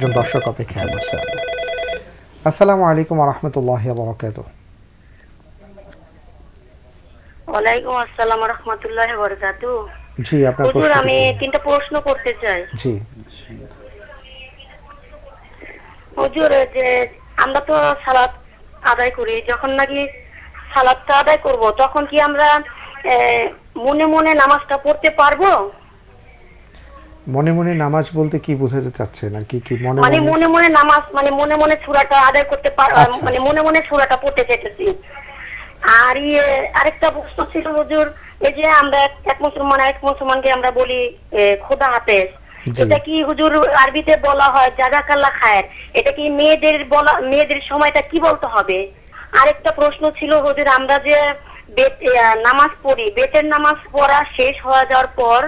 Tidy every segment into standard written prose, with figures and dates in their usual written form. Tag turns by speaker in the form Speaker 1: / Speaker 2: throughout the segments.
Speaker 1: একজন দর্শক অপেক্ষায় আছে। আসসালামু আলাইকুম ওয়া রাহমাতুল্লাহি ওয়া বারাকাতুহু।
Speaker 2: ওয়ালাইকুম আসসালাম ওয়া রাহমাতুল্লাহি ওয়া বারাকাতুহু।
Speaker 1: জি, আপনার প্রশ্ন।
Speaker 2: হুজুর, আমি তিনটা প্রশ্ন করতে চাই।
Speaker 1: জি।
Speaker 2: হুজুর, যে আমরা তো সালাত আদায় করি, যখন নাকি সালাতটা আদায় করব তখন কি আমরা মনে মনে নামাজটা পড়তে পারবো?
Speaker 1: মনে মনে নামাজ বলতে কি বোঝাতে চাচ্ছেন? আর কি কি মনে
Speaker 2: মানে
Speaker 1: মনে?
Speaker 2: মনে মনে নামাজ মানে মনে মনে সূরাটা আদায় করতে মানে মনে মনে সূরাটা পড়তে চাইতেছি। আর আরেকটা প্রশ্ন ছিল হুজুর, এই যে আমরা এক মুসলমানকে আমরা বলি খোদা হাফেজ, এটা কি হুজুর আরবিতে বলা হয় জাযাকাল্লাহ খায়ের, এটা কি মেয়েদের সময়টা কি বলতে হবে? আরেকটা প্রশ্ন ছিল হুজুর, আমরা যে নামাজ পড়ি, বেতের নামাজ পড়া শেষ হয়ে যাওয়ার পর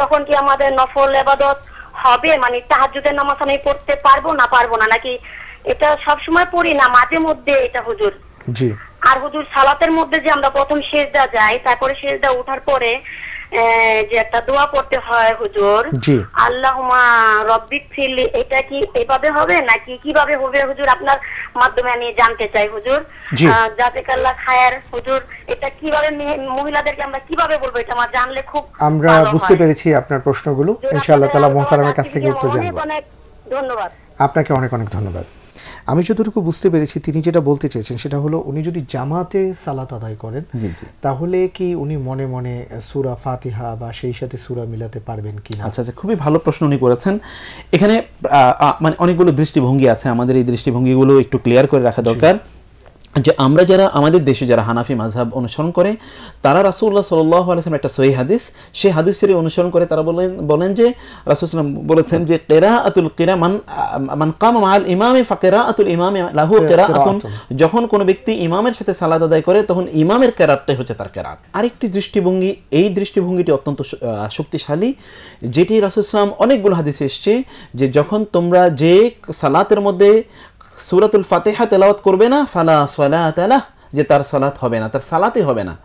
Speaker 2: তখন কি আমাদের নফল ইবাদত হবে? মানে তাহাজ্জুদের নামাজ আমি পড়তে পারবো না, নাকি এটা সব সময় পড়ি না মাঝে মধ্যে এটা হুজুর?
Speaker 1: জি।
Speaker 2: আর হুজুর সালাতের মধ্যে যে আমরা প্রথম সিজদা যাই, তারপরে সিজদা ওঠার পরে যে একটা দোয়া পড়তে হয় হুজুর, আল্লাহুম্মা রব্বিক ফিরলি, এটা কি এভাবে হবে নাকি কিভাবে হবে হুজুর? আপনার মাধ্যমে আমি জানতে চাই হুজুর। জাযাকাল্লাহ খায়ের হুজুর, এটা কিভাবে মহিলাদেরকে আমরা কিভাবে বলবো? এটা আমার জানলে খুব
Speaker 1: আমরা বুঝতে পেরেছি আপনার প্রশ্নগুলো। ইনশাআল্লাহ তাআলা মুহতারামের কাছ থেকে উত্তর জানব।
Speaker 2: অনেক ধন্যবাদ।
Speaker 1: আপনাকে অনেক অনেক ধন্যবাদ। আমি যতটুকু বুঝতে পেরেছি তিনি যেটা বলতে চেয়েছেন সেটা হলো উনি যদি জামাতে সালাত আদায় করেন তাহলে কি উনি মনে মনে সূরা ফাতিহা বা সেই সাথে সূরা মিলাতে পারবেন কিনা?
Speaker 3: আচ্ছা, খুবই ভালো প্রশ্ন উনি করেছেন। এখানে মানে অনেকগুলো দৃষ্টিভঙ্গি আছে, আমাদের এই দৃষ্টিভঙ্গিগুলো একটু ক্লিয়ার করে রাখা দরকার। যে আমরা যারা আমাদের দেশে যারা হানাফি মাযহাব অনুসরণ করে, তারা রাসূলুল্লাহ সাল্লাল্লাহু আলাইহি ওয়াসাল্লাম একটা সহিহ হাদিস, সেই হাদিসের অনুসরণ করে তারা বলেন যে রাসূল সাল্লাল্লাহু আলাইহি ওয়াসাল্লাম বলেছেন যে কিরাআতুল মান কামা মাআল ইমামি ফাকিরাআতুল ইমামি লাহু কিরাআতুন, যখন কোনো ব্যক্তি ইমামের সাথে সালাত আদায় করে তখন ইমামের কিরাআতটাই হচ্ছে তার কিরাআত। আরেকটি দৃষ্টিভঙ্গি, এই দৃষ্টিভঙ্গিটি অত্যন্ত শক্তিশালী, যেটি রাসূল সাল্লাল্লাহু আলাইহি ওয়াসাল্লাম অনেকগুলো হাদিসে এসেছে যে যখন তোমরা যে সালাতের মধ্যে সূরাতুল ফাতিহা তেলাওয়াত করবে না, ফালা সালাতা লাহ, যে তার সালাত হবে না, তার সালাতই হবে না।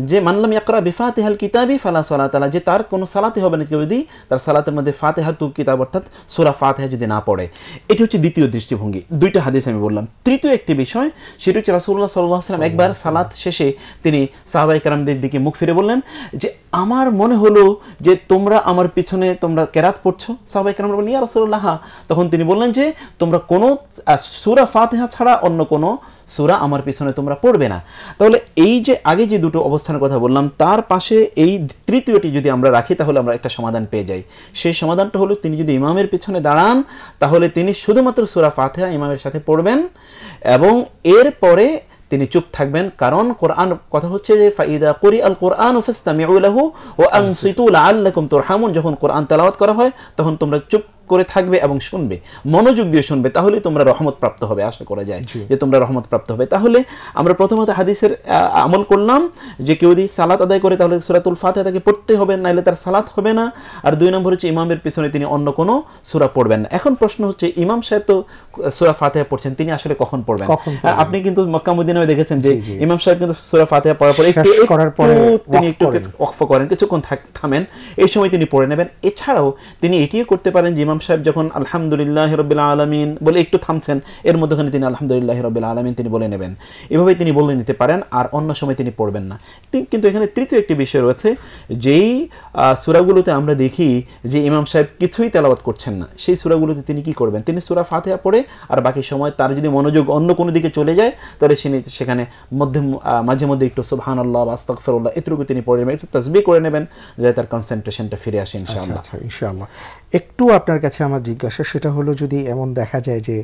Speaker 3: যে মানলাম ইয়াকরা বিফাতিহাল কিতাবি ফালা সালাতা লাহ, যে তার কোনো সালাতই হবে না কেউ যদি তার সালাতের মধ্যে ফাতিহাতুল কিতাব অর্থাৎ সূরা ফাতিহা যদি না পড়ে। এটি হচ্ছে দ্বিতীয় দৃষ্টিভঙ্গি। দুইটা হাদিস আমি বললাম। তৃতীয় একটি বিষয়, সেটি হচ্ছে রাসূলুল্লাহ সাল্লাল্লাহু আলাইহি ওয়াসাল্লাম একবার সালাত শেষে তিনি সাহাবায়ে কেরামদের দিকে মুখ ফিরে বললেন যে আমার মনে হলো যে তোমরা আমার পিছনে তোমরা কেরাত পড়ছো। সাহাবায়ে কেরাম বললেন ইয়া রাসূলুল্লাহ, তখন তিনি বললেন যে তোমরা কোনো সূরা ফাতিহা ছাড়া অন্য কোনো সূরা আমার পিছনে তোমরা পড়বে না। তাহলে এই যে আগে যে দুটো অবস্থানের কথা বললাম তার পাশে এই তৃতীয়টি যদি আমরা রাখি তাহলে আমরা একটা সমাধান পেয়ে যাই। সেই সমাধানটা হলো তিনি যদি ইমামের পিছনে দাঁড়ান তাহলে তিনি শুধুমাত্র সূরা ফাতিহা ইমামের সাথে পড়বেন এবং এরপরে তিনি চুপ থাকবেন, কারণ কোরআন কথা হচ্ছে যে ফাইদা কুরিআল কুরআনু ফাসতামিউ লাহু ওয়া আনসিতু লাআল্লাকুম তুরহামুন, যখন কোরআন তেলাওয়াত করা হয় তখন তোমরা চুপ করে থাকবে এবং শুনবে, মনোযোগ দিয়ে শুনবে, তাহলে তোমরা রহমত প্রাপ্ত হবে। আশা করা যায় যে তোমরা রহমত প্রাপ্ত হবে। তাহলে আমরা প্রথমত হাদিসের আমল করলাম যে কেউ যদি সালাত আদায় করে তাহলে সূরাতুল ফাতিহা তাকে পড়তে হবে, নাইলে তার সালাত হবে না। আর দুই নম্বর হচ্ছে ইমামের পিছনে তিনি অন্য কোনো সূরা পড়বেন না। এখন প্রশ্ন হচ্ছে ইমাম সাহেব তো সূরা ফাতিহা পড়ছেন, তিনি আসলে কখন পড়বেন? আপনি কিন্তু মক্কা মদিনায় দেখেছেন যে ইমাম সাহেব কিন্তু সূরা ফাতিহা পড়ার পরে তিনি একটু ওয়াকফ করেন, কিছুক্ষণ থামেন, এই সময় তিনি পড়ে নেবেন। এছাড়াও তিনি এটিও করতে পারেন যে ইমাম সাহেব যখন আলহামদুলিল্লাহি রাব্বিল আলামিন বলে একটু থামছেন, এর মধ্যখানে তিনি আলহামদুলিল্লাহি রাব্বিল আলামিন তিনি বলে নেবেন। এভাবে তিনি বলে নিতে পারেন, আর অন্য সময় তিনি পড়বেন না। কিন্তু এখানে তৃতীয় একটি বিষয় রয়েছে, যেই সূরাগুলোতে আমরা দেখি যে ইমাম সাহেব কিছুই তেলাওয়াত করছেন না, সেই সূরাগুলোতে তিনি কি করবেন? তিনি সূরা ফাতিহা পড়ে আর বাকি সময় তার যদি মনোযোগ অন্য কোনো দিকে চলে যায় তাহলে সেখানে মাঝে মধ্যে একটু সুবহানাল্লাহ বা আস্তাগফিরুল্লাহ এতটুকু তিনি পড়ে নেবেন, একটু তাসবিহ করে নেবেন, যাতে তার কনসেন্ট্রেশনটা ফিরে আসে ইনশাআল্লাহ।
Speaker 1: আচ্ছা, ইনশাআল্লাহ। একটু আপনার কাছে আমার জিজ্ঞাসা, সেটা হলো যদি এমন দেখা যায় যে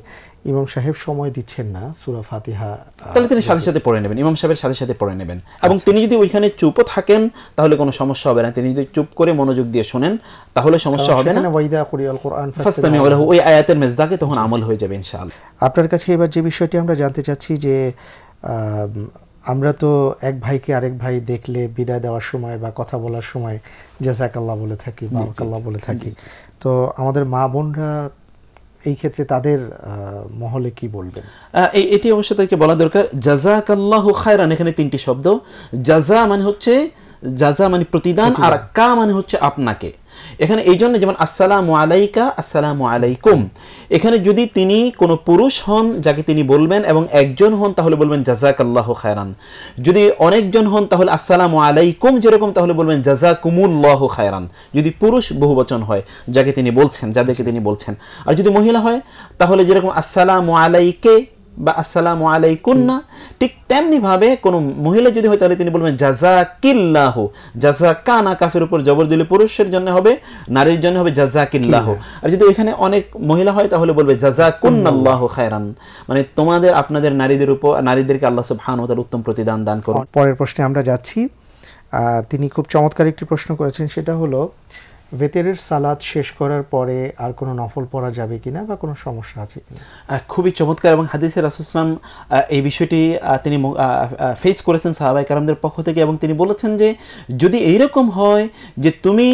Speaker 1: ইমাম সাহেব সময় দিচ্ছেন না সূরা ফাতিহা,
Speaker 3: তাহলে তিনি সাথে সাথে পড়ে নেবেন, ইমাম সাহেবের সাথে সাথে পড়ে নেবেন। এবং তিনি যদি ওইখানে চুপও থাকেন তাহলে কোনো সমস্যা হবে না। তিনি যদি চুপ করে মনোযোগ দিয়ে শুনেন তাহলে সমস্যা হবে না।
Speaker 1: ওয়াইদা কুরিআল কুরআন
Speaker 3: ফাসতামিউ লাহু, ওই আয়াতের মেজদাকে তখন আমল হয়ে যাবে ইনশাআল্লাহ।
Speaker 1: আপনার কাছে এবার যে বিষয়টি আমরা জানতে চাচ্ছি যে আমরা তো এক ভাইকে আরেক ভাই দেখলে বিদায় দেওয়ার সময় বা কথা বলার সময় জাযাকাল্লাহ বলে থাকি, বারাকাল্লাহ বলে থাকি। তো আমাদের মা বোনরা এই ক্ষেত্রে তাদের মহলে কি বলবেন?
Speaker 3: এটি অবশ্য তাদেরকে বলা দরকার, জাযাকাল্লাহু খায়রান। এখানে তিনটি শব্দ, জাযা মানে হচ্ছে জাযা মানে প্রতিদান, আর কা মানে হচ্ছে আপনাকে। এখানে এই জন্য যেমন আসসালামু আলাইকা, আসসালামু আলাইকুম, এখানে যদি তিনি কোনো পুরুষ হন যাকে তিনি বলবেন এবং একজন হন তাহলে বলবেন জাযাকাল্লাহু খায়রান, যদি অনেকজন হন তাহলে আসসালামু আলাইকুম যেরকম তাহলে বলবেন জাযাকুমুল্লাহু খায়রান, যদি পুরুষ বহুবচন হয় যাকে তিনি বলছেন, যাদেরকে তিনি বলছেন। আর যদি মহিলা হয় তাহলে যেরকম আসসালামু আলাইকে বা আসসালামু আলাইকুন্না, ঠিক তেমনি ভাবে কোন মহিলা যদি হয় তাহলে তিনি বলবেন জাযাকিল্লাহু, জাযাকানা কাফের উপর জবর দিলে পুরুষের জন্য হবে, নারীর জন্য হবে জাযাকিল্লাহু। আর যদি এখানে অনেক মহিলা হয় তাহলে বলবে জাযাকুন্নাল্লাহু খায়রান, মানে তোমাদের আপনাদের নারীদের উপর, নারীদেরকে আল্লাহ সুবহানাহু ওয়া তাআলা উত্তম প্রতিদান দান করুন।
Speaker 1: পরের প্রশ্নে আমরা যাচ্ছি। তিনি খুব চমৎকার একটি প্রশ্ন করেছেন, সেটা হলো ভেতরের সালাত শেষ করার পরে আর কোনো নফল পড়া যাবে কিনা বা কোনো সমস্যা আছে কিনা?
Speaker 3: খুবই চমৎকার, এবং হাদিসে রাসূল সাল্লাল্লাহু আলাইহি ওয়াসাল্লাম এই বিষয়টি তিনি ফেস করেছেন সাহাবায়ে কেরামদের পক্ষ থেকে, এবং তিনি বলেছেন যে যদি এইরকম হয় যে তুমি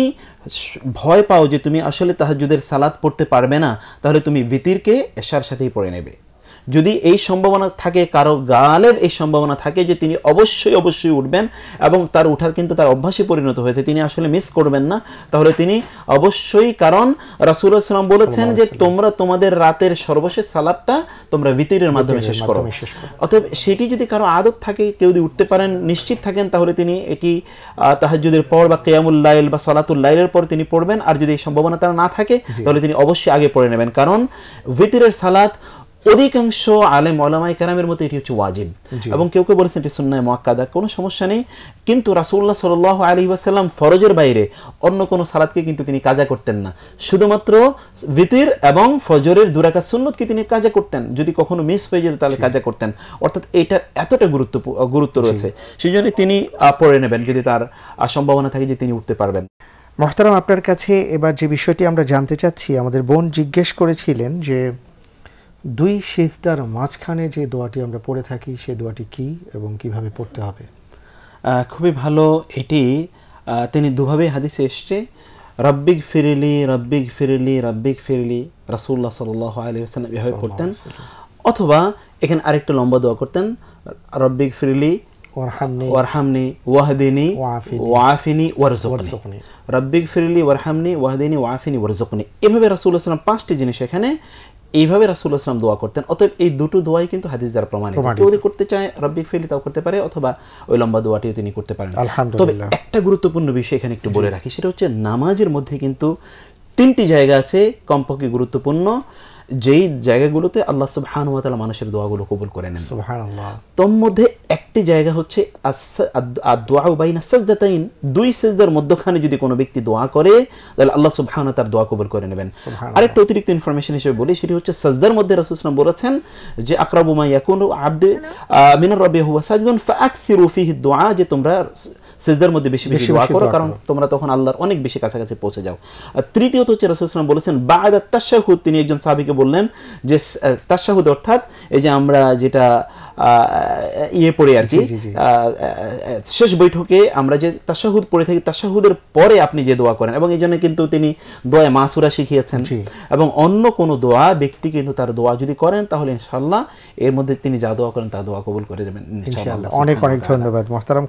Speaker 3: ভয় পাও যে তুমি আসলে তাহাজ্জুদের সালাত পড়তে পারবে না, তাহলে তুমি বিতিরকে এশার সাথেই পড়ে নেবে। যদি এই সম্ভাবনা থাকে, কারো গালেব এই সম্ভাবনা থাকে যে তিনি অবশ্যই উঠবেন এবং তার উঠার কিন্তু তার অভ্যাসে পরিণত হয়েছে, তিনি আসলে মিস করবেন না, তাহলে তিনি অবশ্যই, কারণ রাসূলুল্লাহ সাল্লাল্লাহু আলাইহি ওয়াসাল্লাম বলেছেন যে তোমরা তোমাদের রাতের সর্বশেষ সালাতটা তোমরা বিতিরের মাধ্যমে শেষ করো। অতএব সেটি যদি কারো আদত থাকে, কেউ যদি উঠতে পারেন, নিশ্চিত থাকেন, তাহলে তিনি এটি তাহাজ্জুদের পর বা কিয়ামুল লাইল বা সালাতুল লাইলের পর তিনি পড়বেন। আর যদি এই সম্ভাবনা তার না থাকে তাহলে তিনি অবশ্যই আগে পড়ে নেবেন, কারণ বিতিরের সালাত অধিকাংশ আলেম ওলামায়ে কেরামের মতে এটি হচ্ছে ওয়াজিব, এবং কেউ কেউ বলেছেন এটি সুন্নাহ মুআক্কাদা, কোনো সমস্যা নেই। কিন্তু রাসূলুল্লাহ সাল্লাল্লাহু আলাইহি ওয়াসাল্লাম ফরজের বাইরে অন্য কোনো সালাতকে কিন্তু তিনি কাজা করতেন না, শুধুমাত্র বিতির এবং ফজরের 2 রাকাত সুন্নতকে তিনি কাজা করতেন, যদি কখনো মিস হয়ে যেত তাহলে কাজা করতেন। অর্থাৎ এটা এতটা গুরুত্ব রয়েছে, সেই জন্য তিনি পড়ে নেবেন যদি তার সম্ভাবনা থাকে যে তিনি উঠতে পারবেন।
Speaker 1: মুহতারাম, আপনার কাছে এবার যে বিষয়টি আমরা জানতে চাচ্ছি, আমাদের বোন জিজ্ঞেস করেছিলেন যে 2 সিজদার মাঝখানে যে দোয়াটি আমরা পড়ে থাকি সেই দোয়াটি কি এবং কিভাবে পড়তে হবে?
Speaker 3: খুবই ভালো, এটি তিনি দুভাবে হাদিসে এসছে, রব্বিগ ফিরলি রব্বিগ ফিরলি রব্বিগ ফিরলি, রাসূলুল্লাহ সাল্লাল্লাহু আলাইহি ওয়াসাল্লাম এভাবে পড়তেন, অথবা এখানে আরেকটা লম্বা দোয়া করতেন, রব্বিগ ফিরলি ওয়ারহামনি ওয়াহদিনি ওয়াআফিনি ওয়ারযুকনি, রব্বিগ ফিরলি ওয়ারহামনি ওয়াহদিনি ওয়াআফিনি ওয়ারযুকনি। এভাবে রাসূলুল্লাহ সাল্লাল্লাহু আলাইহি ওয়াসাল্লাম 5টি জিনিস এখানে এইভাবে রাসূলুল্লাহ সাল্লাল্লাহু আলাইহি ওয়াসাল্লাম দোয়া করতেন। অতএব এই দুটো দোয়াই কিন্তু হাদিস দ্বারা প্রমাণিত, কেউ যদি করতে চায় রব্বিগ ফিরলি তাও করতে পারে, অথবা ওই লম্বা দোয়াটিও তিনি করতে পারেন। তবে একটা গুরুত্বপূর্ণ বিষয় এখানে একটু বলে রাখি, সেটা হচ্ছে নামাজের মধ্যে কিন্তু 3টি জায়গা আছে কমপক্ষে গুরুত্বপূর্ণ, যেই জায়গাগুলোতে আল্লাহ সুবহানাহু ওয়া তাআলা মানুষের দোয়াগুলো কবুল করে নেন।
Speaker 1: সুবহানাল্লাহ।
Speaker 3: তোর মধ্যে একটি জায়গা হচ্ছে আদ-দুআ বাইনা সাজদাতাইন, 2 সিজদার মধ্যখানে যদি কোনো ব্যক্তি দোয়া করে তাহলে আল্লাহ সুবহানাহু ওয়া তাআলা তার দোয়া কবুল করে নেবেন। আরেকটা অতিরিক্ত ইনফরমেশন হিসেবে বলি, সেটি হচ্ছে সাজদার মধ্যে রাসূল সাল্লাল্লাহু আলাইহি ওয়াসাল্লাম বলেছেন যে আকরাবু মা ইয়াকুনু আবদু মিনার রাব্বি হুয়া সাজিদুন ফাআকসিরু ফিহি দুআ, যে তোমরা সিজদার মধ্যে বেশি বেশি দোয়া করো, কারণ তোমরা তখন আল্লাহর অনেক বেশি কাছাকাছি পৌঁছে যাও। আর তৃতীয়ত হচ্ছে রাসূল সাল্লাল্লাহু আলাইহি ওয়াসাল্লাম বলেছেন বা'দা তাশাহুদ, তিনি একজন সাহাবীকে বললেন যে তাশাহুদ অর্থাৎ এই যে আমরা যেটা পড়ে আর কি শেষ বৈঠকে আমরা যে তাশাহুদ পড়ে থাকি, তাশাহুদের পরে আপনি যে দোয়া করেন, এবং এই জন্য কিন্তু তিনি দোয়া মাসুরা শিখিয়েছেন, এবং অন্য কোনো দোয়া ব্যক্তি কিন্তু তার দোয়া যদি করেন তাহলে ইনশাআল্লাহ এর মধ্যে তিনি যা দোয়া করেন তা দোয়া কবুল করে দেবেন ইনশাআল্লাহ।
Speaker 1: অনেক অনেক ধন্যবাদ মুহতারাম।